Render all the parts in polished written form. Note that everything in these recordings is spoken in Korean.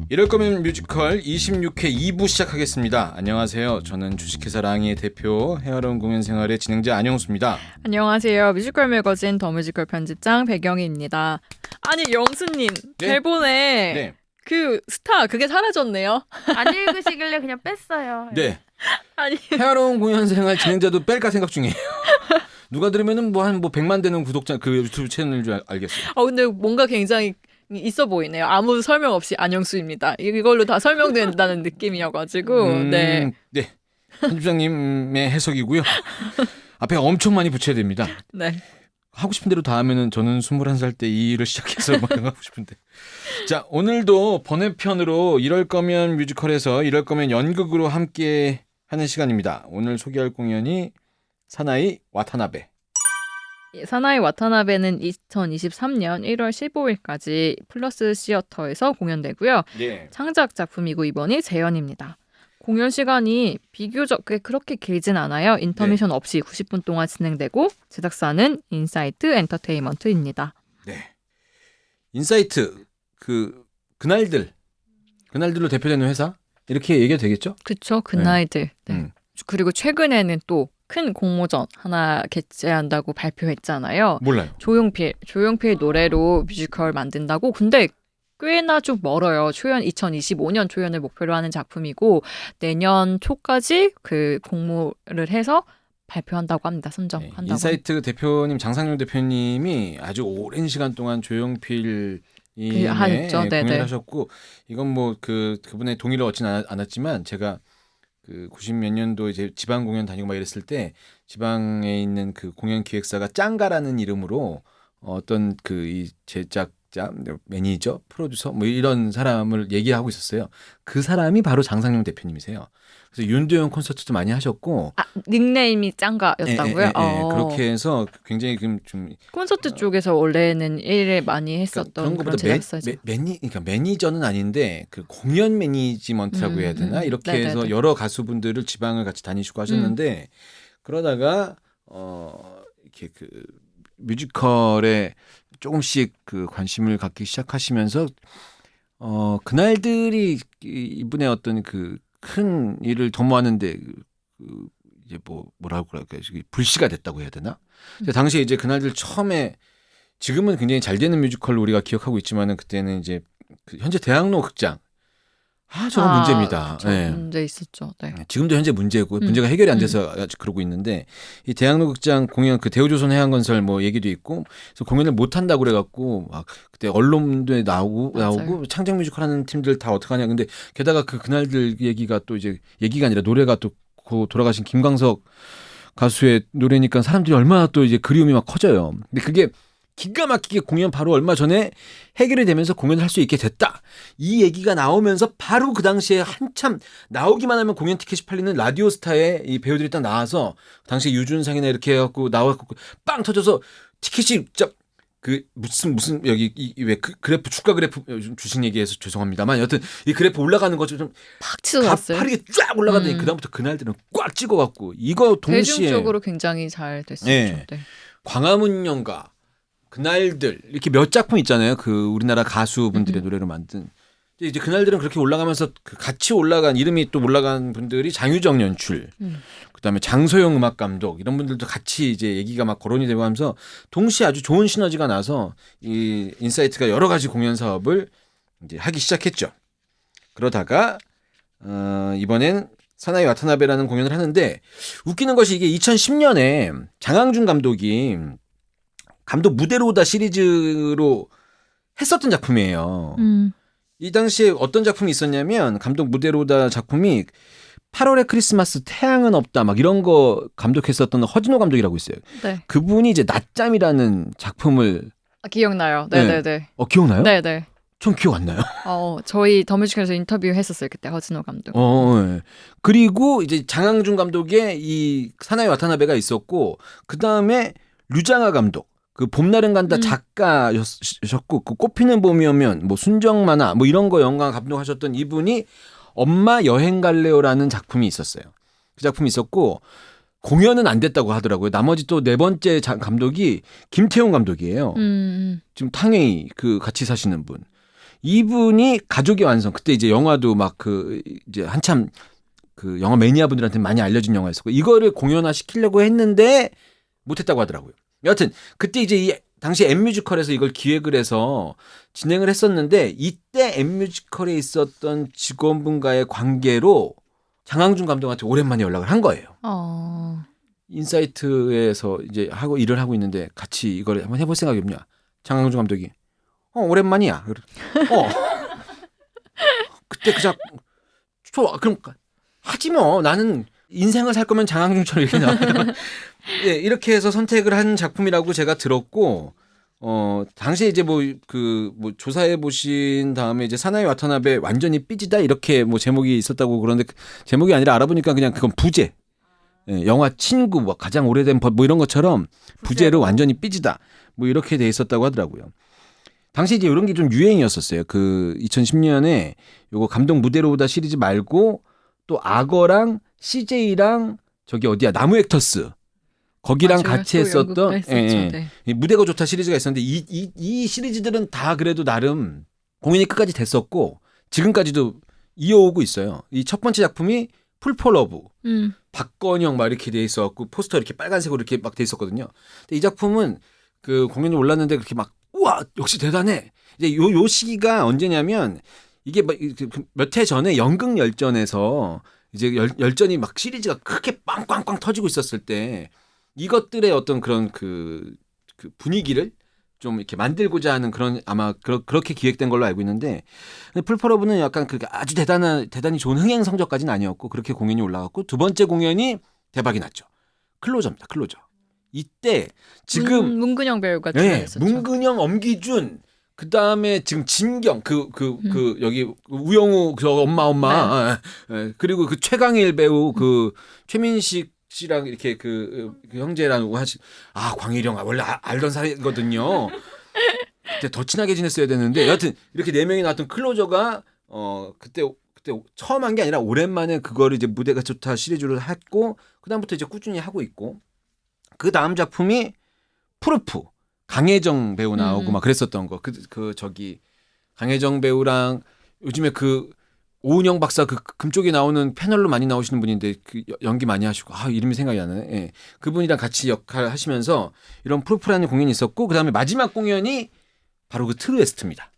이럴 거면 뮤지컬 26회 2부 시작하겠습니다. 안녕하세요. 저는 주식회사 랑이의 대표, 헤어로운 공연생활의 진행자 안영수입니다. 안녕하세요. 뮤지컬 매거진 더 뮤지컬 편집장 배경희입니다. 아니 영수님 네? 대본에 네. 그 스타 그게 사라졌네요. 안 읽으시길래 그냥 뺐어요. 네. 아니 헤어로운 공연생활 진행자도 뺄까 생각 중이에요. 누가 들으면은 뭐 한 100만 되는 구독자 그 유튜브 채널인 줄 알겠어요. 근데 뭔가 굉장히 있어 보이네요. 아무 설명 없이 안영수입니다. 이걸로 다 설명된다는 느낌이어가지고 네. 네. 편집장님의 해석이고요. 앞에 엄청 많이 붙여야 됩니다. 네. 하고 싶은 대로 다 하면은 저는 21살 때 이 일을 시작해서 막 하고 싶은데. 자, 오늘도 번외편으로 이럴 거면 뮤지컬에서 이럴 거면 연극으로 함께 하는 시간입니다. 오늘 소개할 공연이 사나이 와타나베. 사나이 와타나베는 2023년 1월 15일까지 플러스 시어터에서 공연되고요. 네. 창작 작품이고 이번이 재연입니다. 공연 시간이 비교적 그렇게 길진 않아요. 인터미션 없이 90분 동안 진행되고 제작사는 인사이트 엔터테인먼트입니다. 네. 인사이트 그날들로 대표되는 회사 이렇게 얘기해도 되겠죠? 그쵸? 그날들. 네. 그리고 최근에는 또 큰 공모전 하나 개최한다고 발표했잖아요. 몰라요. 조용필 노래로 뮤지컬 만든다고. 근데 꽤나 좀 멀어요. 초연 2025년 초연을 목표로 하는 작품이고 내년 초까지 그 공모를 해서 발표한다고 합니다. 선정한다고. 인사이트 대표님 장상용 대표님이 아주 오랜 시간 동안 조용필 공연을 하셨고 이건 뭐 그분의 동의를 얻진 않았지만 제가 그 90몇 년도 이제 지방 공연 다니고 막 이랬을 때 지방에 있는 그 공연 기획사가 짱가라는 이름으로 어떤 이 제작자, 매니저, 프로듀서 뭐 이런 사람을 얘기하고 있었어요. 그 사람이 바로 장상용 대표님이세요. 그래서 윤도현 콘서트도 많이 하셨고 닉네임이 짱가였다고요? 그렇게 해서 굉장히 좀 콘서트 쪽에서 원래는 일을 많이 했었던 그런 제작사죠. 그러니까 매니저는 아닌데 그 공연 매니지먼트라고 해야 되나 이렇게 네네네. 해서 여러 가수분들을 지방을 같이 다니시고 하셨는데 그러다가 이렇게 그 뮤지컬에 조금씩 그 관심을 갖기 시작하시면서 그날들이 이분의 어떤 그 큰 일을 도모하는데 이제 뭐라고 그럴까요? 불씨가 됐다고 해야 되나? 당시에 이제 그날들 처음에 지금은 굉장히 잘 되는 뮤지컬로 우리가 기억하고 있지만은 그때는 이제 현재 대학로 극장 저건 문제입니다. 네. 문제 있었죠. 네. 지금도 현재 문제고 문제가 해결이 안 돼서 아직 그러고 있는데 이 대학로 극장 공연 그 대우조선 해양건설 뭐 얘기도 있고 그래서 공연을 못 한다고 그래갖고 막 그때 언론에 나오고 창작 뮤지컬 하는 팀들 다 어떡하냐. 근데 게다가 그날들 얘기가 또 이제 얘기가 아니라 노래가 또 돌아가신 김광석 가수의 노래니까 사람들이 얼마나 또 이제 그리움이 막 커져요. 근데 그게 기가 막히게 공연 바로 얼마 전에 해결이 되면서 공연을 할 수 있게 됐다. 이 얘기가 나오면서 바로 그 당시에 한참 나오기만 하면 공연 티켓이 팔리는 라디오스타에 이 배우들이 딱 나와서 당시 유준상이나 이렇게 해갖고 나와갖고 빵 터져서 티켓이 진짜 무슨 여기 왜 그래프 주가 그래프 주식 얘기해서 죄송합니다만 여튼 이 그래프 올라가는 거 좀 팍 치솟았어요. 가파르게 쫙 올라가더니 그다음부터 그날들은 꽉 찍어갖고 이거 동시에 대중적으로 굉장히 잘 됐었죠. 네. 광화문 연가 그날들 이렇게 몇 작품 있잖아요. 그 우리나라 가수분들의 노래로 만든 이제 그날들은 그렇게 올라가면서 같이 올라간 이름이 또 올라간 분들이 장유정 연출, 그다음에 장소영 음악 감독 이런 분들도 같이 이제 얘기가 막 거론이 되고 하면서 동시에 아주 좋은 시너지가 나서 이 인사이트가 여러 가지 공연 사업을 이제 하기 시작했죠. 그러다가 이번엔 사나이 와타나베라는 공연을 하는데 웃기는 것이 이게 2010년에 장항준 감독이 감독 무대로 오다 시리즈로 했었던 작품이에요. 이 당시에 어떤 작품이 있었냐면 감독 무대로 오다 작품이 8월의 크리스마스 태양은 없다 막 이런 거 감독했었던 허진호 감독이라고 있어요. 네. 그분이 이제 낮잠이라는 작품을 기억나요. 네네네. 기억나요? 네네. 전 기억 안 나요. 저희 더 뮤지컬에서 인터뷰 했었어요. 그때 허진호 감독. 네. 그리고 이제 장항준 감독의 이 사나이 와타나베가 있었고 그 다음에 류장하 감독. 그 봄날은 간다 작가셨고 그 꽃피는 봄이 오면 뭐 순정만화 뭐 이런 거 영화 감독하셨던 이분이 엄마 여행 갈래요라는 작품이 있었어요. 그 작품이 있었고 공연은 안 됐다고 하더라고요. 나머지 또 네 번째 감독이 김태용 감독이에요. 지금 탕웨이 같이 사시는 분. 이분이 가족의 완성. 그때 이제 영화도 막 그 이제 한참 그 영화 매니아 분들한테 많이 알려진 영화였었고 이거를 공연화 시키려고 했는데 못했다고 하더라고요. 여하튼 그때 이제 이 당시 M뮤지컬에서 이걸 기획을 해서 진행을 했었는데 이때 M뮤지컬에 있었던 직원분과의 관계로 장항준 감독한테 오랜만에 연락을 한 거예요. 인사이트에서 이제 하고 일을 하고 있는데 같이 이걸 한번 해볼 생각이 없냐? 장항준 감독이 오랜만이야. 그때 그냥 좋아. 그럼 하지 뭐. 나는 인생을 살 거면 장항준처럼 이렇게 나와요. 예, 이렇게 해서 선택을 한 작품이라고 제가 들었고 당시에 이제 뭐 조사해 보신 다음에 이제 사나이 와타나베 완전히 삐지다 이렇게 뭐 제목이 있었다고 그러는데 제목이 아니라 알아보니까 그냥 그건 부제. 예, 영화 친구 뭐 가장 오래된 법 뭐 이런 것처럼 부제로 완전히 삐지다 뭐 이렇게 돼 있었다고 하더라고요. 당시 이제 이런 게 좀 유행이었었어요. 그 2010년에 요거 감동 무대로 오다 시리즈 말고 또 악어랑 CJ랑 저기 어디야 나무 액터스 거기랑 맞아요. 같이 또 했었던 연극도 했었죠. 네. 이 무대가 좋다 시리즈가 있었는데 이 시리즈들은 다 그래도 나름 공연이 끝까지 됐었고 지금까지도 이어오고 있어요. 이 첫 번째 작품이 풀포러브 박건영 막 이렇게 돼 있어갖고 포스터 이렇게 빨간색으로 이렇게 막 돼 있었거든요. 근데 이 작품은 그 공연이 올랐는데 그렇게 막 우와 역시 대단해. 이제 요 시기가 언제냐면 이게 몇 해 전에 연극 열전에서 이제 열전이 막 시리즈가 크게 빵빵빵 터지고 있었을 때 이것들의 어떤 그런 그 분위기를 좀 이렇게 만들고자 하는 그런 아마 그렇게 기획된 걸로 알고 있는데 풀포러브는 약간 그 아주 대단히 좋은 흥행 성적까지는 아니었고 그렇게 공연이 올라갔고 두 번째 공연이 대박이 났죠. 클로저입니다. 클로저. 이때 지금 문근영 배우가 네, 출연했었죠. 문근영, 엄기준 그다음에 지금 진경 여기 우영우 그 엄마 그리고 그 최강일 배우 그 최민식 씨랑 이렇게 그 형제랑 광일영 원래 알던 사이거든요. 그때 더 친하게 지냈어야 되는데 여하튼 이렇게 네 명이 나왔던 클로저가 그때 처음 한 게 아니라 오랜만에 그거를 이제 무대가 좋다 시리즈를 했고 그다음부터 이제 꾸준히 하고 있고 그 다음 작품이 푸르프 강혜정 배우 나오고 막 그랬었던 거. 저기 강혜정 배우랑 요즘에 그 오은영 박사 그 금쪽에 나오는 패널로 많이 나오시는 분인데 그 연기 많이 하시고 이름이 생각이 안 나네. 예. 그분이랑 같이 역할 하시면서 이런 푸르프라는 공연이 있었고 그다음에 마지막 공연이 바로 그 트루에스트입니다.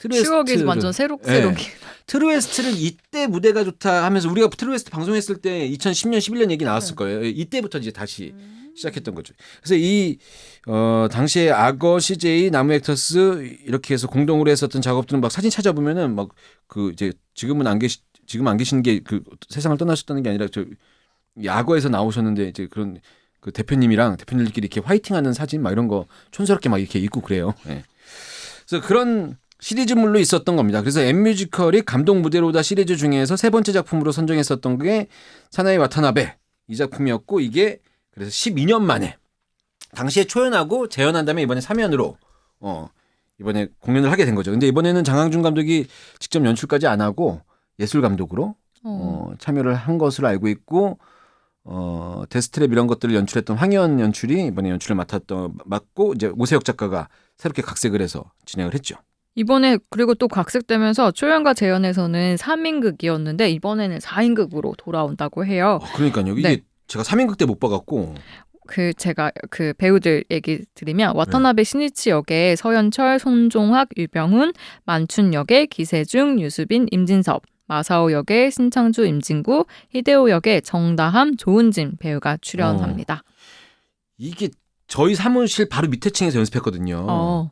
추억이 완전 새록새록. 예. 트루에스트를 이때 무대가 좋다 하면서 우리가 트루에스트 방송했을 때 2010년 11년 얘기 나왔을 거예요. 이때부터 이제 다시 시작했던 거죠. 그래서 이 당시에 악어, CJ, 나무 액터스 이렇게 해서 공동으로 했었던 작업들은 막 사진 찾아보면은 막 그 이제 지금 안 계시는 게 그 세상을 떠나셨다는 게 아니라 이 악어에서 나오셨는데 이제 그런 그 대표님들끼리 이렇게 화이팅하는 사진 막 이런 거 촌스럽게 막 이렇게 있고 그래요. 예. 그래서 그런 시리즈물로 있었던 겁니다. 그래서 M뮤지컬이 감동 무대로 오다 시리즈 중에서 세 번째 작품으로 선정했었던 게 사나이 와타나베 이 작품이었고 이게 그래서 12년 만에 당시에 초연하고 재연한 다음에 이번에 3연으로 이번에 공연을 하게 된 거죠. 근데 이번에는 장항준 감독이 직접 연출까지 안 하고 예술 감독으로 참여를 한 것으로 알고 있고 데스트랩 이런 것들을 연출했던 황현 연출이 이번에 연출을 맡고 이제 오세혁 작가가 새롭게 각색을 해서 진행을 했죠. 이번에 그리고 또 각색되면서 초연과 재연에서는 3인극이었는데 이번에는 4인극으로 돌아온다고 해요. 그러니까요. 이게 네. 제가 3인극 때 못 봐갖고 제가 그 배우들 얘기 드리면 와타나베 시니치 역에 서현철, 손종학, 유병훈, 만춘 역에 기세중, 유수빈, 임진섭, 마사오 역에 신창주, 임진구, 히데오 역에 정다함, 조은진 배우가 출연합니다. 이게 저희 사무실 바로 밑에 층에서 연습했거든요.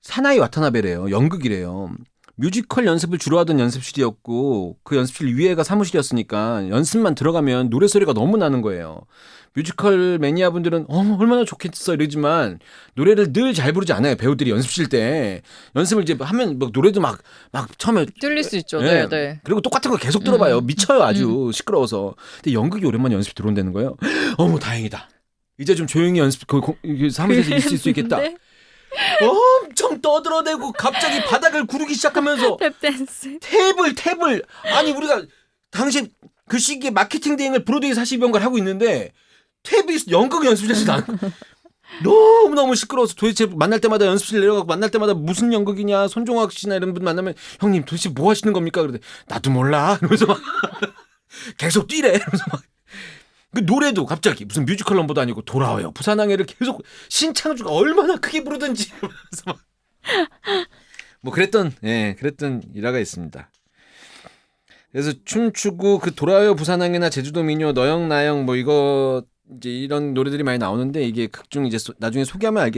사나이 와타나베래요. 연극이래요. 뮤지컬 연습을 주로 하던 연습실이었고 그 연습실 위에가 사무실이었으니까 연습만 들어가면 노래 소리가 너무 나는 거예요. 뮤지컬 매니아 분들은 얼마나 좋겠어 이러지만 노래를 늘 잘 부르지 않아요. 배우들이 연습실 때 연습을 이제 하면 막 노래도 막 처음에 뚫릴 수 있죠. 네. 네. 그리고 똑같은 거 계속 들어봐요. 미쳐요 아주 시끄러워서. 근데 연극이 오랜만에 연습 들어온다는 거예요. 어머 다행이다. 이제 좀 조용히 연습 사무실에서 있을 수 있겠다. 엄청 떠들어대고 갑자기 바닥을 구르기 시작하면서 탭댄스. 탭을 아니 우리가 당시 그 시기에 마케팅 대행을 브로드웨이 42번가를 하고 있는데 탭이 연극 연습실에서 너무너무 시끄러워서 도대체 만날 때마다 연습실 내려가고 만날 때마다 무슨 연극이냐 손종학 씨나 이런 분 만나면 형님 도대체 뭐 하시는 겁니까? 그러더니 나도 몰라. 이러면서 막 계속 뛰래. 이러면서 막 그 노래도 갑자기 무슨 뮤지컬 넘버도 아니고 돌아와요 부산항해를 계속 신창주가 얼마나 크게 부르든지 이러면서 막 뭐 그랬던 일화가 있습니다. 그래서 춤추고 그 돌아와요 부산항해나 제주도 민요 너영 나영 뭐 이거 이제 이런 노래들이 많이 나오는데 이게 극중 이제 나중에 소개하면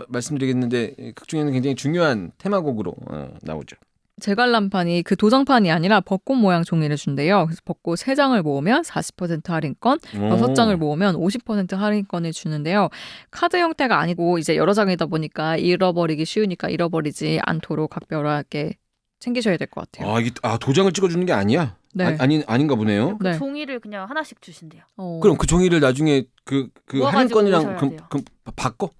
말씀드리겠는데 극중에는 굉장히 중요한 테마곡으로 나오죠. 제관람판이 그 도장판이 아니라 벚꽃 모양 종이를 준대요. 그래서 벚꽃 3장을 모으면 40% 할인권, 6장을 모으면 50% 할인권을 주는데요. 카드 형태가 아니고 이제 여러 장이다 보니까 잃어버리기 쉬우니까 잃어버리지 않도록 각별하게 챙기셔야 될 것 같아요. 이게 도장을 찍어주는 게 아니야? 네. 아닌가 보네요. 네. 종이를 그냥 하나씩 주신대요. 그럼 그 종이를 나중에 그 모아가지고 할인권이랑 오셔야 돼요. 그럼 바꿔?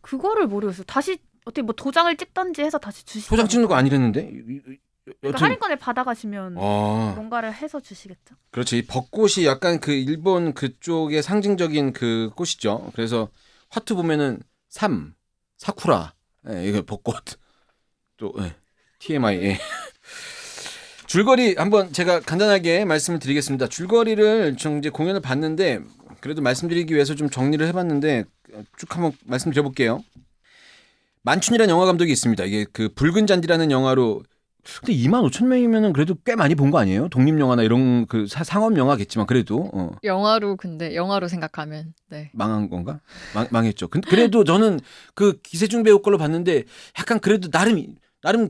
그거를 모르겠어요. 다시 어떻게 뭐 도장을 찍던지 해서 다시 주시죠. 도장 찍는 거 아니랬는데? 그러니까 할인권을 받아가시면 뭔가를 해서 주시겠죠. 그렇지. 벚꽃이 약간 그 일본 그쪽의 상징적인 그 꽃이죠. 그래서 화투 보면은 사쿠라, 이게 벚꽃. 또 TMI. 줄거리 한번 제가 간단하게 말씀을 드리겠습니다. 줄거리를 이제 공연을 봤는데 그래도 말씀드리기 위해서 좀 정리를 해봤는데 쭉 한번 말씀드려볼게요. 만춘이라는 영화 감독이 있습니다. 이게 그 붉은 잔디라는 영화로 근데 25,000명이면은 그래도 꽤 많이 본 거 아니에요? 독립 영화나 이런 그 상업 영화겠지만 그래도 영화로 생각하면 네. 망한 건가? 망했죠. 그래도 저는 그 기세중 배우 걸로 봤는데 약간 그래도 나름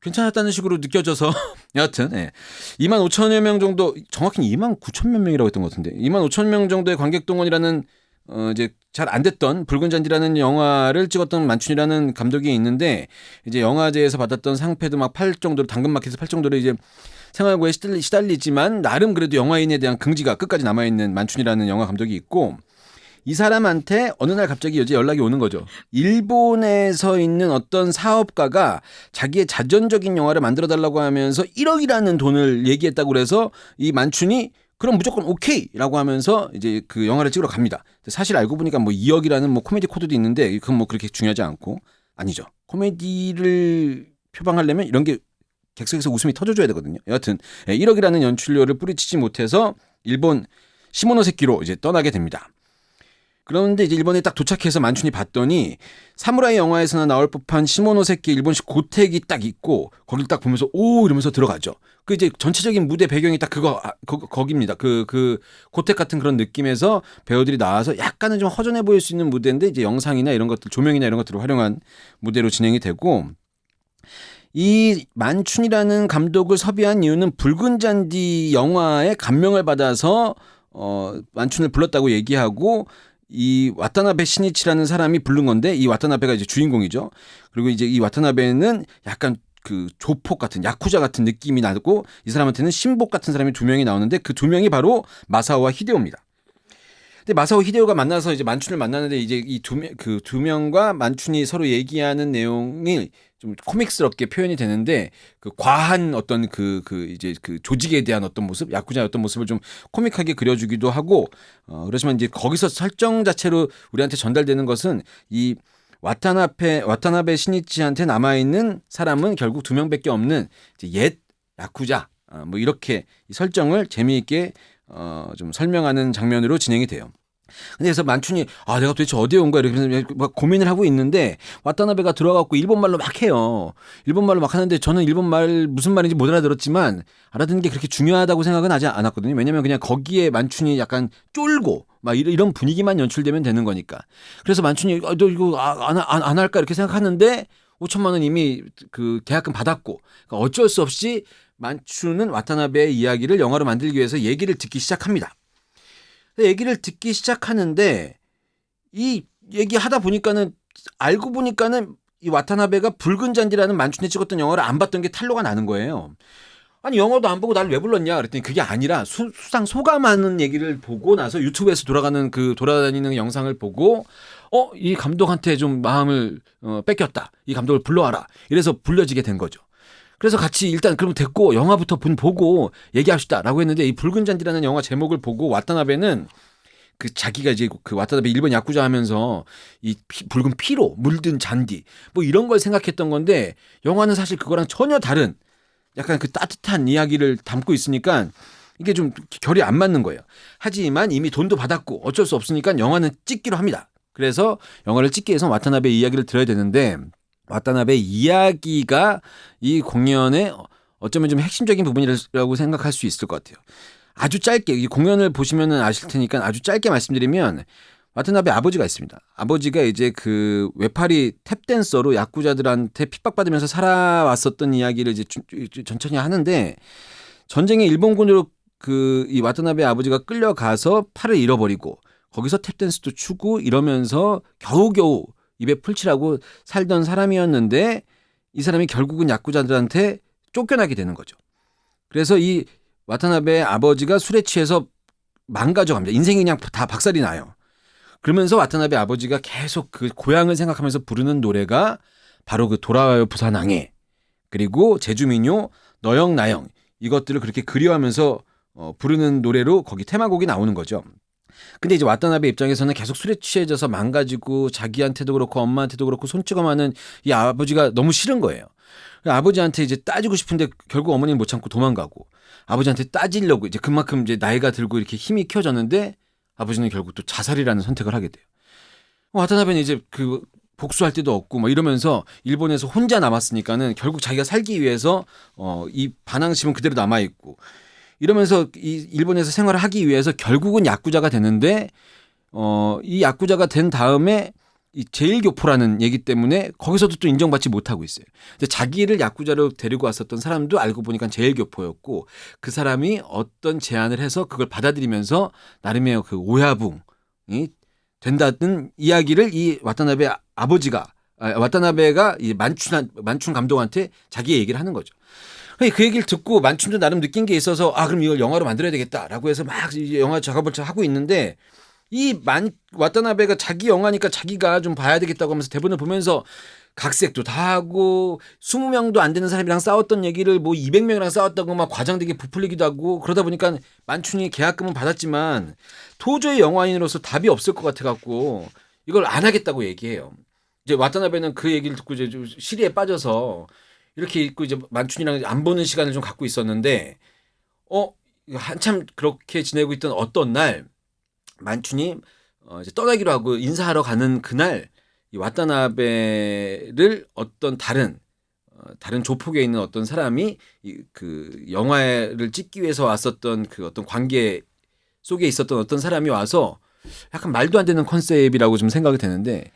괜찮았다는 식으로 느껴져서 여하튼 25,000여 명 정도 정확히는 29,000몇 명이라고 했던 것 같은데 25,000명 정도의 관객 동원이라는 이제 잘 안 됐던 붉은 잔디라는 영화를 찍었던 만춘이라는 감독이 있는데 이제 영화제에서 받았던 상패도 막 팔 정도로 당근마켓에서 팔 정도로 이제 생활고에 시달리지만 나름 그래도 영화인에 대한 긍지가 끝까지 남아있는 만춘이라는 영화 감독이 있고 이 사람한테 어느 날 갑자기 이제 연락이 오는 거죠. 일본에서 있는 어떤 사업가가 자기의 자전적인 영화를 만들어달라고 하면서 1억이라는 돈을 얘기했다고 그래서 이 만춘이 그럼 무조건 오케이라고 하면서 이제 그 영화를 찍으러 갑니다. 사실 알고 보니까 뭐 2억이라는 뭐 코미디 코드도 있는데 그건 뭐 그렇게 중요하지 않고 아니죠. 코미디를 표방하려면 이런 게 객석에서 웃음이 터져줘야 되거든요. 여하튼 1억이라는 연출료를 뿌리치지 못해서 일본 시모노세키로 이제 떠나게 됩니다. 그런데 이제 일본에 딱 도착해서 만춘이 봤더니 사무라이 영화에서나 나올 법한 시모노세키 일본식 고택이 딱 있고 거길 딱 보면서 오 이러면서 들어가죠. 그 이제 전체적인 무대 배경이 딱 거기입니다. 그 고택 같은 그런 느낌에서 배우들이 나와서 약간은 좀 허전해 보일 수 있는 무대인데 이제 영상이나 이런 것들 조명이나 이런 것들을 활용한 무대로 진행이 되고 이 만춘이라는 감독을 섭외한 이유는 붉은 잔디 영화에 감명을 받아서 만춘을 불렀다고 얘기하고 이 와타나베 시니치라는 사람이 부른 건데 이 와타나베가 이제 주인공이죠. 그리고 이제 이 와타나베는 약간 그 조폭 같은 야쿠자 같은 느낌이 나고 이 사람한테는 신복 같은 사람이 2명이 나오는데 그 2명이 바로 마사오와 히데오입니다. 근데 마사오 히데오가 만나서 이제 만춘을 만나는데 이제 이 두 명과 만춘이 서로 얘기하는 내용이 좀 코믹스럽게 표현이 되는데 그 과한 어떤 이제 그 조직에 대한 어떤 모습, 야쿠자의 어떤 모습을 좀 코믹하게 그려주기도 하고 그렇지만 이제 거기서 설정 자체로 우리한테 전달되는 것은 이 와타나베 시니치한테 남아있는 사람은 결국 2명밖에 없는 이제 옛 야쿠자 뭐 이렇게 이 설정을 재미있게 좀 설명하는 장면으로 진행이 돼요. 근데 그래서 만춘이 내가 도대체 어디에 온 거야 이렇게 막 고민을 하고 있는데 와타나베가 들어와갖고 일본말로 막 해요. 일본말로 막 하는데 저는 일본말 무슨 말인지 못 알아들었지만 알아듣는 게 그렇게 중요하다고 생각은 하지 않았거든요. 왜냐면 그냥 거기에 만춘이 약간 쫄고 막 이런 분위기만 연출되면 되는 거니까. 그래서 만춘이 너 이거 안 할까 이렇게 생각하는데 5천만 원 이미 그 계약금 받았고 그러니까 어쩔 수 없이 만춘은 와타나베의 이야기를 영화로 만들기 위해서 얘기를 듣기 시작합니다. 얘기를 듣기 시작하는데 이 얘기하다 보니까는 알고 보니까는 이 와타나베가 붉은 잔디라는 만춘이 찍었던 영화를 안 봤던 게 탄로가 나는 거예요. 아니 영화도 안 보고 나를 왜 불렀냐 그랬더니 그게 아니라 수상 소감하는 얘기를 보고 나서 유튜브에서 돌아다니는 영상을 보고 이 감독한테 좀 마음을 뺏겼다. 이 감독을 불러와라. 이래서 불려지게 된 거죠. 그래서 같이 일단 그럼 됐고 영화부터 보고 얘기합시다라고 했는데 이 붉은 잔디라는 영화 제목을 보고 와타나베는 그 자기가 이제 그 와타나베 일본 야쿠자 하면서 이 붉은 피로 물든 잔디 뭐 이런 걸 생각했던 건데 영화는 사실 그거랑 전혀 다른 약간 그 따뜻한 이야기를 담고 있으니까 이게 좀 결이 안 맞는 거예요. 하지만 이미 돈도 받았고 어쩔 수 없으니까 영화는 찍기로 합니다. 그래서 영화를 찍기 위해서 와타나베 이야기를 들어야 되는데 와타나베 이야기가 이 공연의 어쩌면 좀 핵심적인 부분이라고 생각할 수 있을 것 같아요. 아주 짧게 이 공연을 보시면 아실 테니까 아주 짧게 말씀드리면 와타나베 아버지가 있습니다. 아버지가 이제 그 외파리 탭댄서로 야쿠자들한테 핍박받으면서 살아왔었던 이야기를 이제 천천히 하는데 전쟁에 일본군으로 그 이 와타나베 아버지가 끌려가서 팔을 잃어버리고 거기서 탭댄스도 추고 이러면서 겨우겨우 입에 풀칠하고 살던 사람이었는데 이 사람이 결국은 야쿠자들한테 쫓겨나게 되는 거죠. 그래서 이 와타나베 아버지가 술에 취해서 망가져갑니다. 인생이 그냥 다 박살이 나요. 그러면서 와타나베 아버지가 계속 그 고향을 생각하면서 부르는 노래가 바로 그 돌아와요 부산항해 그리고 제주민요 너영 나영 이것들을 그렇게 그리워하면서 부르는 노래로 거기 테마곡이 나오는 거죠. 근데 이제 와타나베 입장에서는 계속 술에 취해져서 망가지고 자기한테도 그렇고 엄마한테도 그렇고 손찌검하는 이 아버지가 너무 싫은 거예요. 아버지한테 이제 따지고 싶은데 결국 어머니는 못 참고 도망가고 아버지한테 따지려고 이제 그만큼 이제 나이가 들고 이렇게 힘이 키워졌는데 아버지는 결국 또 자살이라는 선택을 하게 돼요. 와타나베는 이제 그 복수할 데도 없고 뭐 이러면서 일본에서 혼자 남았으니까는 결국 자기가 살기 위해서 이 반항심은 그대로 남아 있고 이러면서 이 일본에서 생활을 하기 위해서 결국은 야쿠자가 되는데 이 야쿠자가 된 다음에 이 제일교포라는 얘기 때문에 거기서도 또 인정받지 못하고 있어요. 근데 자기를 야쿠자로 데리고 왔었던 사람도 알고 보니까 제일교포였고 그 사람이 어떤 제안을 해서 그걸 받아들이면서 나름의 그 오야붕이 된다는 이야기를 이 와타나베 와타나베가 이 만춘 감독한테 자기의 얘기를 하는 거죠. 그 얘기를 듣고 만춘도 나름 느낀 게 있어서 그럼 이걸 영화로 만들어야 되겠다라고 해서 막 이제 영화 작업을 하고 있는데 와타나베가 자기 영화니까 자기가 좀 봐야 되겠다고 하면서 대본을 보면서 각색도 다 하고 20명도 안 되는 사람이랑 싸웠던 얘기를 뭐 200명이랑 싸웠다고 막 과장되게 부풀리기도 하고 그러다 보니까 만춘이 계약금은 받았지만 도저히 영화인으로서 답이 없을 것 같아 갖고 이걸 안 하겠다고 얘기해요. 이제 와타나베는 그 얘기를 듣고 이제 좀 시리에 빠져서 이렇게 있고 이제 만춘이랑 안 보는 시간을 좀 갖고 있었는데 한참 그렇게 지내고 있던 어떤 날 만춘이 이제 떠나기로 하고 인사하러 가는 그날 이 와타나베를 어떤 다른 조폭에 있는 어떤 사람이 그 영화를 찍기 위해서 왔었던 그 어떤 관계 속에 있었던 어떤 사람이 와서 약간 말도 안 되는 컨셉이라고 좀 생각이 되는데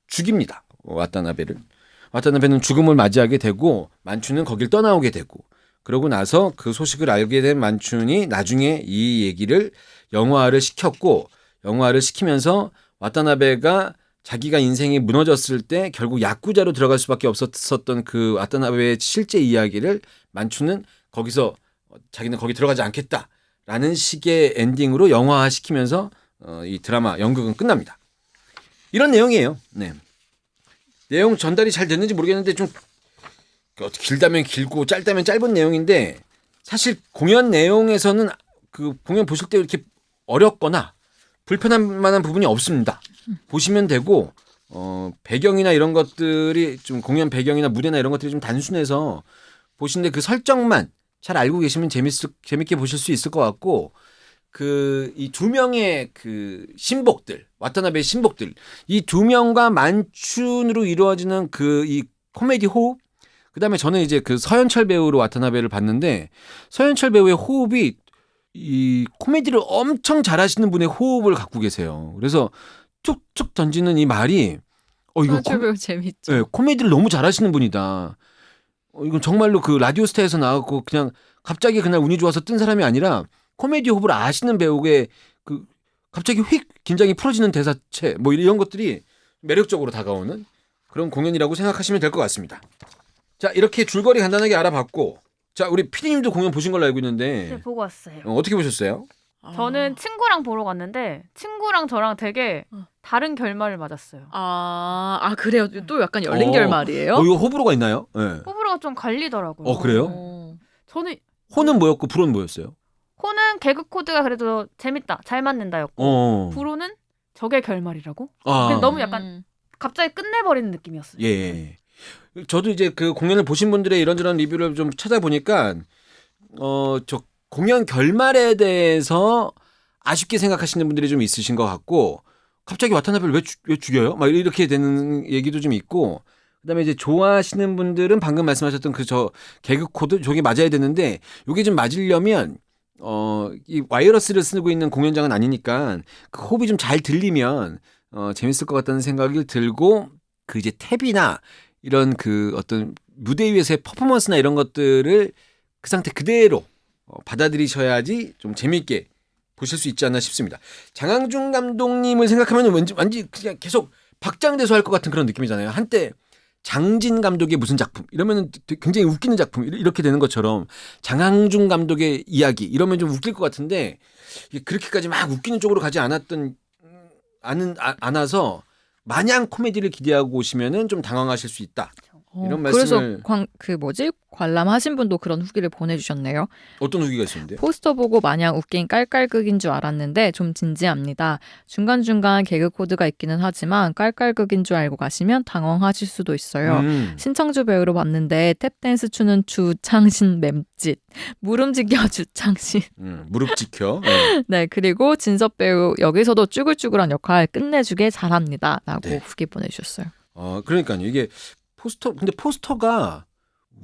죽입니다. 와타나베는 죽음을 맞이하게 되고 만춘은 거길 떠나오게 되고 그러고 나서 그 소식을 알게 된 만춘이 나중에 이 얘기를 영화를 시켰고 영화를 시키면서 와타나베가 자기가 인생이 무너졌을 때 결국 야쿠자로 들어갈 수밖에 없었던 그 와타나베의 실제 이야기를 만춘은 거기서 자기는 거기 들어가지 않겠다라는 식의 엔딩으로 영화화 시키면서 이 드라마 연극은 끝납니다. 이런 내용이에요. 네. 내용 전달이 잘 됐는지 모르겠는데 좀 길다면 길고 짧다면 짧은 내용인데 사실 공연 내용에서는 그 공연 보실 때 이렇게 어렵거나 불편한 만한 부분이 없습니다. 보시면 되고 배경이나 이런 것들이 좀 공연 배경이나 무대나 이런 것들이 좀 단순해서 보시는데 그 설정만 잘 알고 계시면 재밌게 보실 수 있을 것 같고 그 이 두 명의 그 신복들 와타나베의 신복들 이 두 명과 만춘으로 이루어지는 그 이 코미디 호흡 그다음에 저는 이제 그 서현철 배우로 와타나베를 봤는데 서현철 배우의 호흡이 이 코미디를 엄청 잘하시는 분의 호흡을 갖고 계세요. 그래서 툭툭 던지는 이 말이 이거 배우 재밌죠. 네, 코미디를 너무 잘하시는 분이다. 이건 정말로 그 라디오스타에서 나왔고 그냥 갑자기 그날 운이 좋아서 뜬 사람이 아니라 코미디 호흡을 아시는 배우의 그 갑자기 휙 긴장이 풀어지는 대사체 뭐 이런 것들이 매력적으로 다가오는 그런 공연이라고 생각하시면 될 것 같습니다. 자 이렇게 줄거리 간단하게 알아봤고 자 우리 피디님도 공연 보신 걸로 알고 있는데 네, 보고 왔어요. 어떻게 보셨어요? 저는 친구랑 보러 갔는데 친구랑 저랑 되게 다른 결말을 맞았어요. 그래요? 또 약간 열린 결말이에요? 이거 호불호가 있나요? 네. 호불호가 좀 갈리더라고요. 그래요? 저는 호는 뭐였고 불호는 뭐였어요? 호는 개그 코드가 그래도 재밌다, 잘 맞는다였고 불호는 적의 결말이라고? 근데 너무 약간 갑자기 끝내버리는 느낌이었어요. 예. 저도 이제 그 공연을 보신 분들의 이런저런 리뷰를 좀 찾아보니까 저 공연 결말에 대해서 아쉽게 생각하시는 분들이 좀 있으신 것 같고 갑자기 와타나베를 왜 죽여요? 막 이렇게 되는 얘기도 좀 있고 그다음에 이제 좋아하시는 분들은 방금 말씀하셨던 그 저 개그 코드 저게 맞아야 되는데 이게 좀 맞으려면 이 와이어러스를 쓰고 있는 공연장은 아니니까 그 호흡이 좀 잘 들리면 재밌을 것 같다는 생각이 들고 그 이제 탭이나 이런 그 어떤 무대 위에서의 퍼포먼스나 이런 것들을 그 상태 그대로 받아들이셔야지 좀 재미있게 보실 수 있지 않나 싶습니다. 장항준 감독님을 생각하면 왠지 그냥 계속 박장대소 할 것 같은 그런 느낌이잖아요. 한때 장진 감독의 무슨 작품 이러면 굉장히 웃기는 작품 이렇게 되는 것처럼 장항준 감독의 이야기 이러면 좀 웃길 것 같은데 그렇게까지 막 웃기는 쪽으로 가지 않아서 마냥 코미디를 기대하고 오시면은 좀 당황하실 수 있다. 이런 말씀을 그래서 관람하신 분도 그런 후기를 보내주셨네요. 어떤 후기가 있었는데? 포스터 보고 마냥 웃긴 깔깔극인 줄 알았는데 좀 진지합니다. 중간중간 개그 코드가 있기는 하지만 깔깔극인 줄 알고 가시면 당황하실 수도 있어요. 신청주 배우로 봤는데 탭댄스 추는 주창신 맴짓, 무릎지켜 주창신. 무릎 지켜. 네, 그리고 진섭 배우 여기서도 쭈글쭈글한 역할 끝내주게 잘합니다. 라고 네. 후기 보내주셨어요. 그러니까요. 이게 근데 포스터가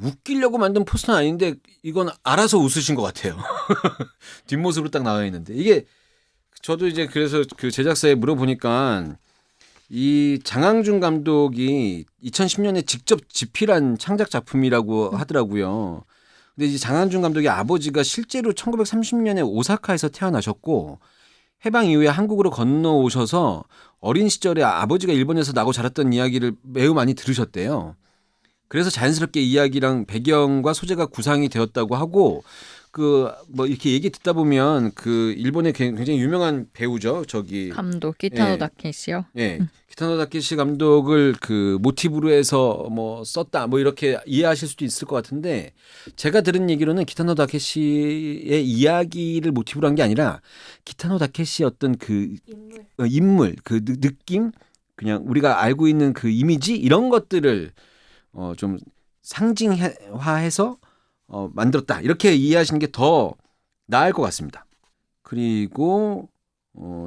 웃기려고 만든 포스터는 아닌데 이건 알아서 웃으신 것 같아요. 뒷모습으로 딱 나와 있는데 이게 저도 이제 그래서 그 제작사에 물어보니까 이 장항준 감독이 2010년에 직접 집필한 창작 작품이라고 하더라고요. 근데 이제 장항준 감독의 아버지가 실제로 1930년에 오사카에서 태어나셨고 해방 이후에 한국으로 건너오셔서 어린 시절에 아버지가 일본에서 나고 자랐던 이야기를 매우 많이 들으셨대요. 그래서 자연스럽게 이야기랑 배경과 소재가 구상이 되었다고 하고 그 뭐 이렇게 얘기 듣다 보면 그 일본의 굉장히 유명한 배우죠. 감독 기타노 다케시요. 예. 기타노 다케시 감독을 그 모티브로 해서 뭐 썼다 뭐 이렇게 이해하실 수도 있을 것 같은데 제가 들은 얘기로는 기타노 다케시의 이야기를 모티브로 한 게 아니라 기타노 다케시의 어떤 그 인물 그 느낌 그냥 우리가 알고 있는 그 이미지 이런 것들을 좀 상징화해서 만들었다 이렇게 이해하시는 게 더 나을 것 같습니다. 그리고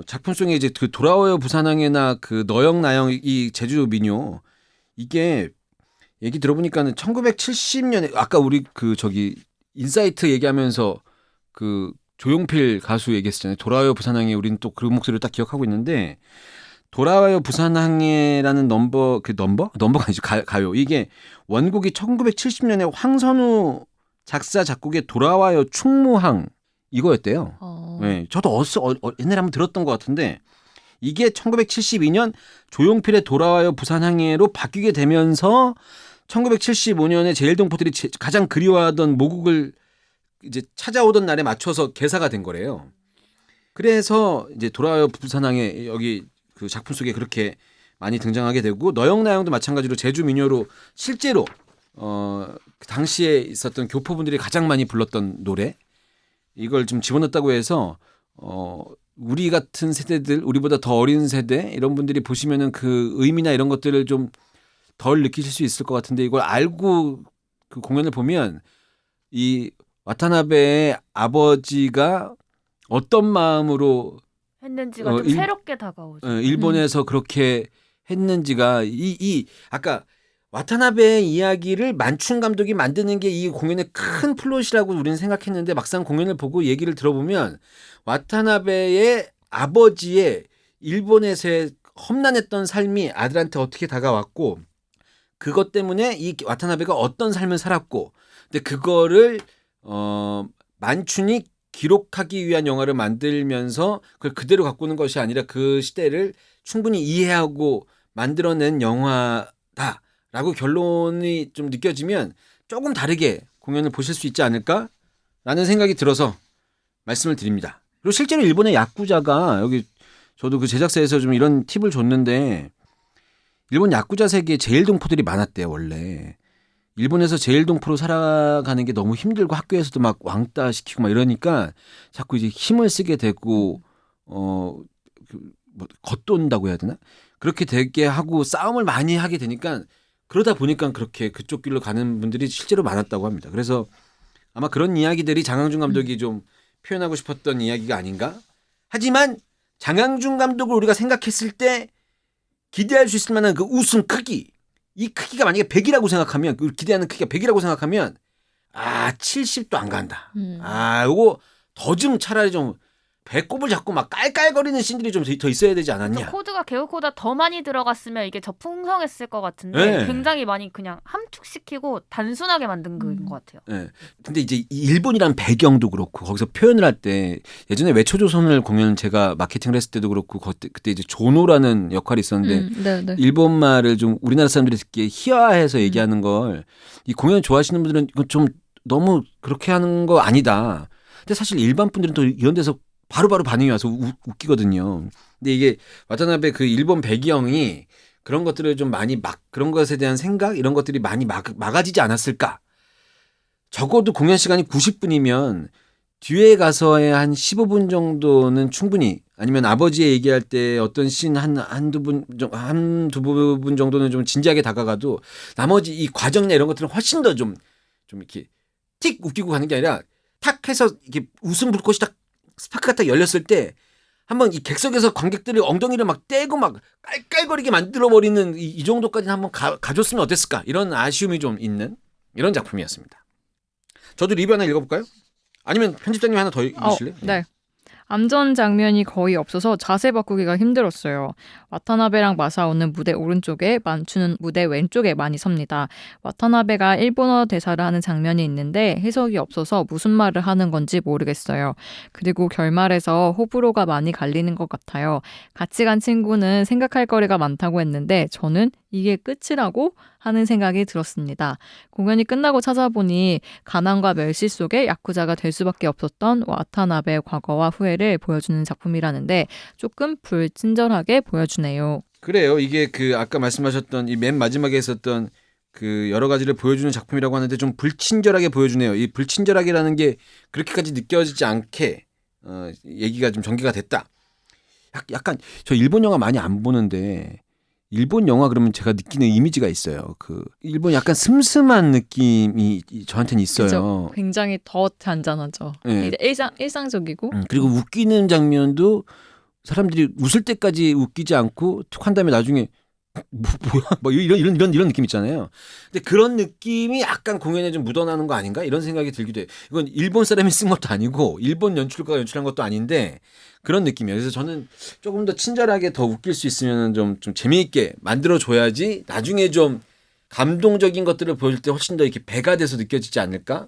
작품 속에 이제 그 돌아와요 부산항해나 그 너영 나영 이 제주 민요 이게 얘기 들어보니까는 1970년에 아까 우리 그 인사이트 얘기하면서 그 조용필 가수 얘기했잖아요. 돌아와요 부산항해 우리는 또 그 목소리를 딱 기억하고 있는데 돌아와요 부산항해라는 넘버가 아니죠. 가요. 이게 원곡이 1970년에 황선우 작사 작곡의 돌아와요 충무항 이거였대요. 네, 저도 옛날에 한번 들었던 것 같은데 이게 1972년 조용필의 돌아와요 부산항해로 바뀌게 되면서 1975년에 제일동포들이 가장 그리워하던 모국을 이제 찾아오던 날에 맞춰서 개사가 된 거래요. 그래서 이제 돌아와요 부산항해 여기 그 작품 속에 그렇게 많이 등장하게 되고 너영나영도 마찬가지로 제주 민요로 실제로 그 당시에 있었던 교포분들이 가장 많이 불렀던 노래 이걸 좀 집어넣었다고 해서 우리 같은 세대들 우리보다 더 어린 세대 이런 분들이 보시면은 그 의미나 이런 것들을 좀 덜 느끼실 수 있을 것 같은데 이걸 알고 그 공연을 보면 이 와타나베의 아버지가 어떤 마음으로 했는지가 좀 새롭게 다가오죠. 일본에서 그렇게 했는지가 아까 와타나베의 이야기를 만춘 감독이 만드는 게 이 공연의 큰 플롯이라고 우리는 생각했는데 막상 공연을 보고 얘기를 들어보면 와타나베의 아버지의 일본에서의 험난했던 삶이 아들한테 어떻게 다가왔고 그것 때문에 이 와타나베가 어떤 삶을 살았고 근데 그거를 만춘이 기록하기 위한 영화를 만들면서 그걸 그대로 갖고 오는 것이 아니라 그 시대를 충분히 이해하고 만들어낸 영화다라고 결론이 좀 느껴지면 조금 다르게 공연을 보실 수 있지 않을까라는 생각이 들어서 말씀을 드립니다. 그리고 실제로 일본의 야쿠자가 여기 저도 그 제작사에서 좀 이런 팁을 줬는데 일본 야쿠자 세계에 제일동포들이 많았대요 원래. 일본에서 제일 동포로 살아가는 게 너무 힘들고 학교에서도 막 왕따 시키고 막 이러니까 자꾸 이제 힘을 쓰게 되고 뭐 겉돈다고 해야 되나? 그렇게 되게 하고 싸움을 많이 하게 되니까 그러다 보니까 그렇게 그쪽 길로 가는 분들이 실제로 많았다고 합니다. 그래서 아마 그런 이야기들이 장항준 감독이 좀 표현하고 싶었던 이야기가 아닌가? 하지만 장항준 감독을 우리가 생각했을 때 기대할 수 있을 만한 그 웃음 크기, 이 크기가 만약에 100이라고 생각하면, 그 기대하는 크기가 100이라고 생각하면 70도 안 간다. 요거 더 좀 차라리 좀 배꼽을 잡고 막 깔깔거리는 씬들이 좀 더 있어야 되지 않았냐. 코드가 개우코드가 더 많이 들어갔으면 이게 더 풍성했을 것 같은데 네. 굉장히 많이 그냥 함축시키고 단순하게 만든 그인 것 같아요. 네. 근데 이제 이 일본이란 배경도 그렇고 거기서 표현을 할 때 예전에 외초조선을 공연 제가 마케팅을 했을 때도 그렇고 그때 이제 조노라는 역할이 있었는데 네. 일본 말을 좀 우리나라 사람들이 듣기에 희화해서 얘기하는 걸 이 공연 좋아하시는 분들은 이건 좀 너무 그렇게 하는 거 아니다. 근데 사실 일반 분들은 또 이런 데서 바로바로 반응이 와서 웃기거든요. 근데 이게 와타나베 그 일본 배경이 그런 것들을 좀 많이 그런 것에 대한 생각 이런 것들이 많이 막아지지 않았을까. 적어도 공연 시간이 90분이면 뒤에 가서의 한 15분 정도는 충분히 아니면 아버지 얘기할 때 어떤 씬 한두 부분 정도는 좀 진지하게 다가가도 나머지 이 과정이나 이런 것들은 훨씬 더 좀 이렇게 틱 웃기고 가는 게 아니라 탁 해서 이렇게 웃음 불꽃이 딱 스파크가 딱 열렸을 때 한번 이 객석에서 관객들의 엉덩이를 막 떼고 막 깔깔거리게 만들어버리는 이 정도까지는 한번 가줬으면 어땠을까 이런 아쉬움이 좀 있는 이런 작품이었습니다. 저도 리뷰 하나 읽어볼까요? 아니면 편집자님 하나 더 읽으실래요? 네. 암전 장면이 거의 없어서 자세 바꾸기가 힘들었어요. 와타나베랑 마사오는 무대 오른쪽에, 만추는 무대 왼쪽에 많이 섭니다. 와타나베가 일본어 대사를 하는 장면이 있는데 해석이 없어서 무슨 말을 하는 건지 모르겠어요. 그리고 결말에서 호불호가 많이 갈리는 것 같아요. 같이 간 친구는 생각할 거리가 많다고 했는데 저는 이게 끝이라고 하는 생각이 들었습니다. 공연이 끝나고 찾아보니 가난과 멸시 속에 야쿠자가 될 수밖에 없었던 와타나베의 과거와 후회를 보여주는 작품이라는데 조금 불친절하게 보여주네요. 그래요. 이게 그 아까 말씀하셨던 이 맨 마지막에 있었던 그 여러 가지를 보여주는 작품이라고 하는데 좀 불친절하게 보여주네요. 이 불친절하게라는 게 그렇게까지 느껴지지 않게 얘기가 좀 전개가 됐다. 약간 저 일본 영화 많이 안 보는데 일본 영화 그러면 제가 느끼는 이미지가 있어요. 그 일본 약간 슴슴한 느낌이 저한테는 있어요. 그죠? 굉장히 더 잔잔하죠. 네. 일상적이고. 그리고 웃기는 장면도 사람들이 웃을 때까지 웃기지 않고 툭 한 다음에 나중에 뭐야? 뭐 이런 느낌 있잖아요. 근데 그런 느낌이 약간 공연에 좀 묻어나는 거 아닌가? 이런 생각이 들기도 해요. 이건 일본 사람이 쓴 것도 아니고 일본 연출가가 연출한 것도 아닌데 그런 느낌이에요. 그래서 저는 조금 더 친절하게 더 웃길 수 있으면 좀 재미있게 만들어줘야지 나중에 좀 감동적인 것들을 보여줄 때 훨씬 더 이렇게 배가 돼서 느껴지지 않을까?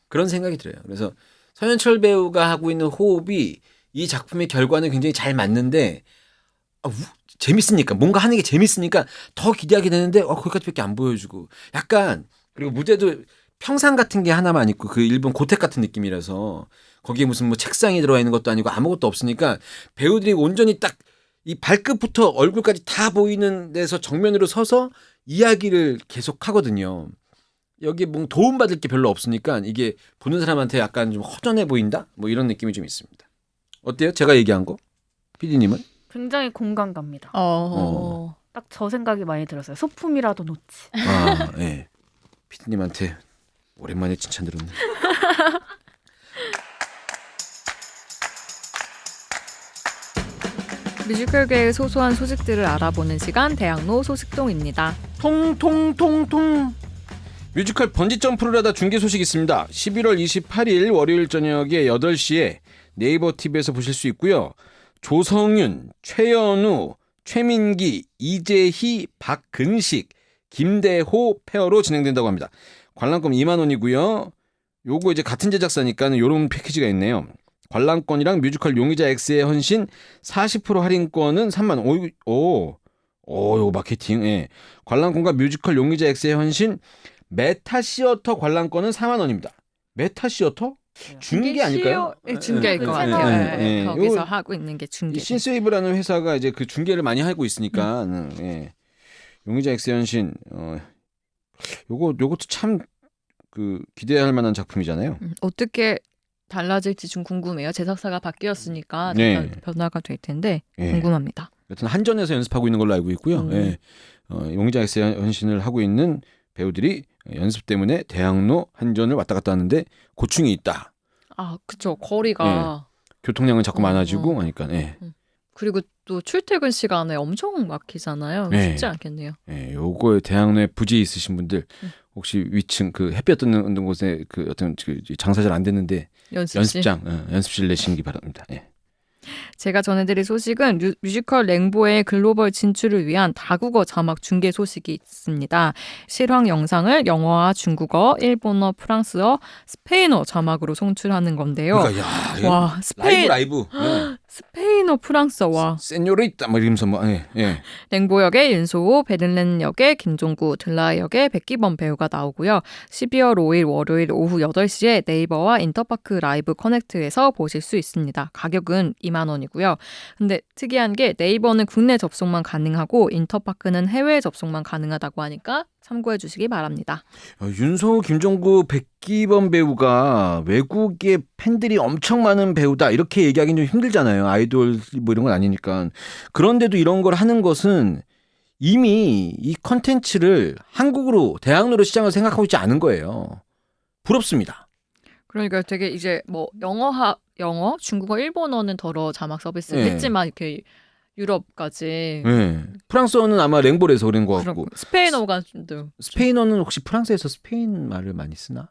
그런 생각이 들어요. 그래서 서현철 배우가 하고 있는 호흡이 이 작품의 결과는 굉장히 잘 맞는데 재밌으니까 뭔가 하는 게 재밌으니까 더 기대하게 되는데 거기까지밖에 안 보여주고 약간 그리고 무대도 평상 같은 게 하나만 있고 그 일본 고택 같은 느낌이라서 거기에 무슨 뭐 책상이 들어가 있는 것도 아니고 아무것도 없으니까 배우들이 온전히 딱 이 발끝부터 얼굴까지 다 보이는 데서 정면으로 서서 이야기를 계속 하거든요. 여기 뭐 도움받을 게 별로 없으니까 이게 보는 사람한테 약간 좀 허전해 보인다? 뭐 이런 느낌이 좀 있습니다. 어때요? 제가 얘기한 거? PD님은? 굉장히 공감 갑니다. 딱 저 생각이 많이 들었어요. 소품이라도 놓지. 네. PD님한테 오랜만에 칭찬 들었네. 뮤지컬계의 소소한 소식들을 알아보는 시간 대학로 소식동입니다. 통통통통 뮤지컬 번지점프를 하다 중계 소식 있습니다. 11월 28일 월요일 저녁에 8시에 네이버 TV에서 보실 수 있고요. 조성윤, 최연우, 최민기, 이재희, 박근식, 김대호 페어로 진행된다고 합니다. 관람권 2만 원이고요. 요거 이제 같은 제작사니까 이런 패키지가 있네요. 관람권이랑 뮤지컬 용의자 X의 헌신 40% 할인권은 3만 원. 요거 마케팅. 예. 관람권과 뮤지컬 용의자 X의 헌신 메타시어터 관람권은 4만 원입니다. 메타시어터? 중계 아닐까요? 중계일 것 같아요. 거기서 하고 있는 게 중계. 신세이브라는 회사가 이제 그 중계를 많이 하고 있으니까 용의자 X의 헌신 요것도 참 그 기대할 만한 작품이잖아요. 어떻게 달라질지 좀 궁금해요. 제작사가 바뀌었으니까 네. 약간 변화가 될 텐데 예. 궁금합니다. 여튼 한전에서 연습하고 있는 걸로 알고 있고요. 예. 용의자 X의 헌신을 하고 있는 배우들이 연습 때문에 대학로 한전을 왔다 갔다 하는데 고충이 있다. 아, 그쵸. 거리가. 교통량은 자꾸 많아지고 하니까. 예. 그리고 또 출퇴근 시간에 엄청 막히잖아요. 네. 쉽지 않겠네요. 예, 요거에 대학로에 부지 있으신 분들 혹시 위층 그 햇볕 드는 곳에 그 어떤 그 장사 잘 안 되는데 연습실 내시기 바랍니다. 예. 제가 전해드릴 소식은 뮤지컬 랭보의 글로벌 진출을 위한 다국어 자막 중계 소식이 있습니다. 실황 영상을 영어와 중국어, 일본어, 프랑스어, 스페인어 자막으로 송출하는 건데요. 그러니까 야, 와, 라이브. 예. 스페인어, 프랑스어와 세뇨리따 뭐 이러면서 뭐 예. 랭보 역의 윤소호, 베를린 역의 김종구, 들라이 역의 백기범 배우가 나오고요. 12월 5일 월요일 오후 8시에 네이버와 인터파크 라이브 커넥트에서 보실 수 있습니다. 가격은 2만 원이고요. 근데 특이한 게 네이버는 국내 접속만 가능하고 인터파크는 해외 접속만 가능하다고 하니까 참고해 주시기 바랍니다. 윤성우, 김종구, 백기범 배우가 외국의 팬들이 엄청 많은 배우다 이렇게 얘기하기는 좀 힘들잖아요. 아이돌 뭐 이런 건 아니니까. 그런데도 이런 걸 하는 것은 이미 이 컨텐츠를 한국으로 대학로로 시장을 생각하고 있지 않은 거예요. 부럽습니다. 그러니까 되게 이제 뭐 영어, 중국어, 일본어는 더러 자막 서비스를 네. 했지만 이렇게 유럽까지 네. 프랑스어는 아마 랭볼에서 그런 것 같고 스페인어가 좀 스페인어는 혹시 프랑스에서 스페인 말을 많이 쓰나?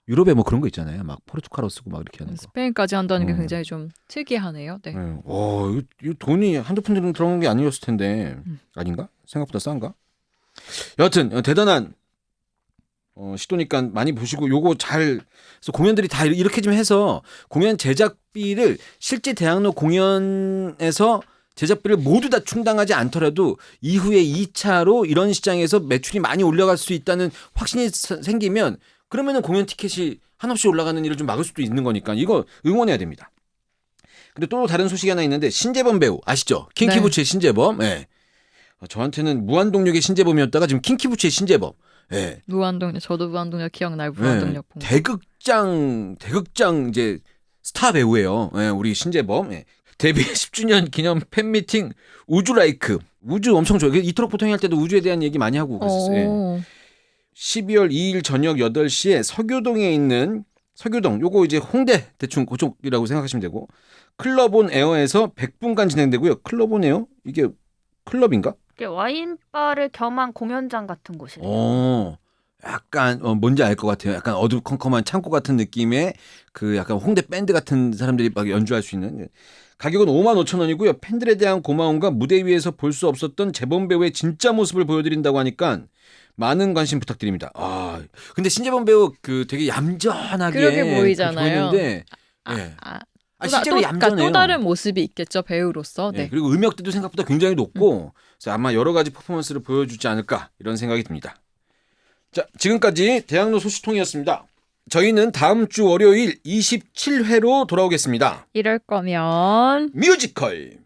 유럽에 뭐 그런 거 있잖아요. 막 포르투갈어 쓰고 막 이렇게 하는 거. 스페인까지 한다는 게 굉장히 좀 특이하네요. 네. 이거 돈이 한두 푼 들어간 게 아니었을 텐데 아닌가? 생각보다 싼가? 여하튼 대단한 시도니까 많이 보시고 요거 잘 그래서 공연들이 다 이렇게 좀 해서 공연 제작비를 실제 대학로 공연에서 제작비를 모두 다 충당하지 않더라도 이후에 2차로 이런 시장에서 매출이 많이 올라갈 수 있다는 확신이 생기면 그러면은 공연 티켓이 한없이 올라가는 일을 좀 막을 수도 있는 거니까 이거 응원해야 됩니다. 근데 또 다른 소식이 하나 있는데 신재범 배우 아시죠? 킹키부츠의 신재범. 예. 저한테는 무한동력의 신재범이었다가 지금 킹키부츠의 신재범. 예. 무한동력 저도 무한동력 기억나요. 무한동력 본 거. 대극장 이제 스타 배우예요. 예, 우리 신재범. 예. 데뷔 10주년 기념 팬미팅 우주라이크. 우주 엄청 좋아요. 이토록 보통이 할 때도 우주에 대한 얘기 많이 하고 그랬었어요. 예. 12월 2일 저녁 8시에 서교동에 있는 서교동 요거 이제 홍대 대충 그쪽이라고 생각하시면 되고 클럽온 에어에서 100분간 진행되고요. 클럽온 에어 이게 클럽인가? 이게 와인바를 겸한 공연장 같은 곳이에요. 약간 뭔지 알 것 같아요. 약간 어두컴컴한 창고 같은 느낌의 그 약간 홍대 밴드 같은 사람들이 막 연주할 수 있는 가격은 55,000원이고요. 팬들에 대한 고마움과 무대 위에서 볼 수 없었던 재범 배우의 진짜 모습을 보여드린다고 하니까 많은 관심 부탁드립니다. 근데 신재범 배우 그 되게 얌전하게 그렇게 보이잖아요. 보이는데 실제로 그러니까 얌전해요. 또 다른 모습이 있겠죠 배우로서. 네. 그리고 음역대도 생각보다 굉장히 높고 그래서 아마 여러 가지 퍼포먼스를 보여주지 않을까 이런 생각이 듭니다. 자, 지금까지 대학로 소식통이었습니다. 저희는 다음 주 월요일 27회로 돌아오겠습니다. 이럴 거면 뮤지컬